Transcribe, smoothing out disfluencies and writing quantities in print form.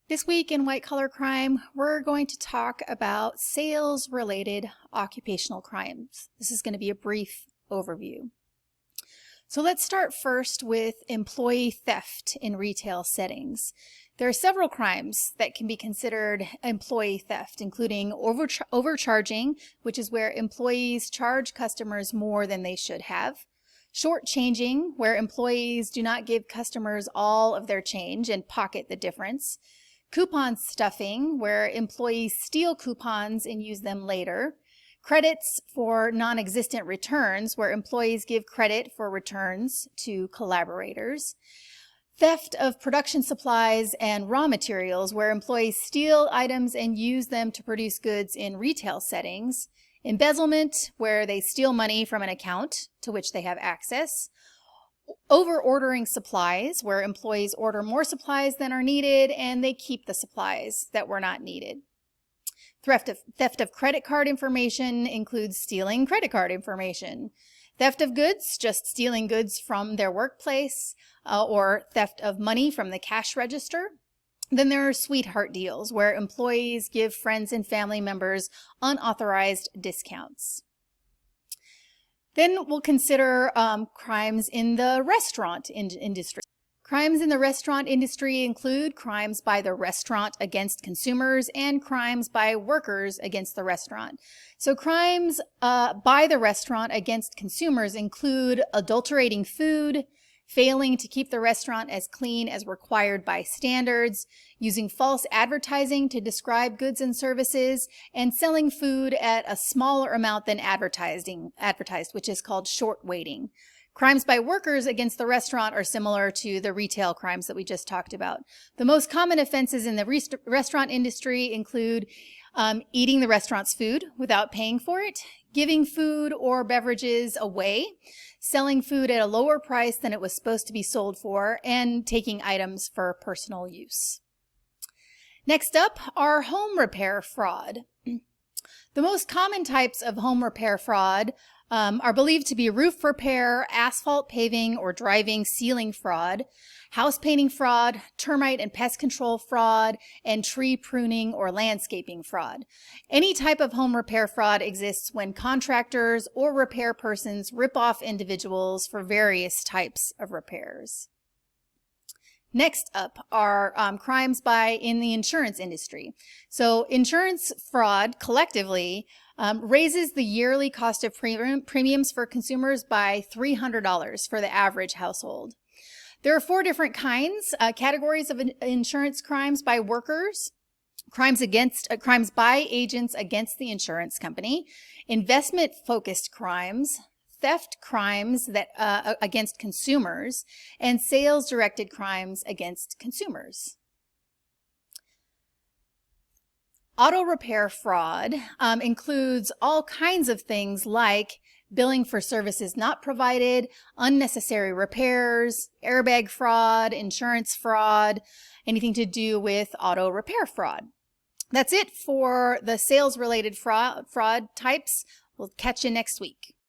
This week in White Collar Crime, we're going to talk about sales-related occupational crimes. This is going to be a brief overview. So let's start first with employee theft in retail settings. There are several crimes that can be considered employee theft, including overcharging, which is where employees charge customers more than they should have; shortchanging, where employees do not give customers all of their change and pocket the difference; coupon stuffing, where employees steal coupons and use them later; credits for non-existent returns, where employees give credit for returns to collaborators; theft of production supplies and raw materials, where employees steal items and use them to produce goods in retail settings; embezzlement, where they steal money from an account to which they have access; over-ordering supplies, where employees order more supplies than are needed and they keep the supplies that were not needed. Theft of credit card information includes stealing credit card information. Theft of goods, just stealing goods from their workplace, or theft of money from the cash register. Then there are sweetheart deals, where employees give friends and family members unauthorized discounts. Then we'll consider crimes in the restaurant industry. Crimes in the restaurant industry include crimes by the restaurant against consumers and crimes by workers against the restaurant. So crimes by the restaurant against consumers include adulterating food, failing to keep the restaurant as clean as required by standards, using false advertising to describe goods and services, and selling food at a smaller amount than advertised, which is called short waiting. Crimes by workers against the restaurant are similar to the retail crimes that we just talked about. The most common offenses in the restaurant industry include eating the restaurant's food without paying for it, giving food or beverages away, selling food at a lower price than it was supposed to be sold for, and taking items for personal use. Next up are home repair fraud. The most common types of home repair fraud are believed to be roof repair, asphalt paving or driving ceiling fraud, house painting fraud, termite and pest control fraud, and tree pruning or landscaping fraud. Any type of home repair fraud exists when contractors or repair persons rip off individuals for various types of repairs. Next up are crimes in the insurance industry. So insurance fraud collectively raises the yearly cost of premiums for consumers by $300 for the average household. There are four different categories of insurance crimes by workers: crimes by agents against the insurance company, investment-focused crimes, theft crimes against consumers, and sales-directed crimes against consumers. Auto repair fraud includes all kinds of things like billing for services not provided, unnecessary repairs, airbag fraud, insurance fraud, anything to do with auto repair fraud. That's it for the sales-related fraud types. We'll catch you next week.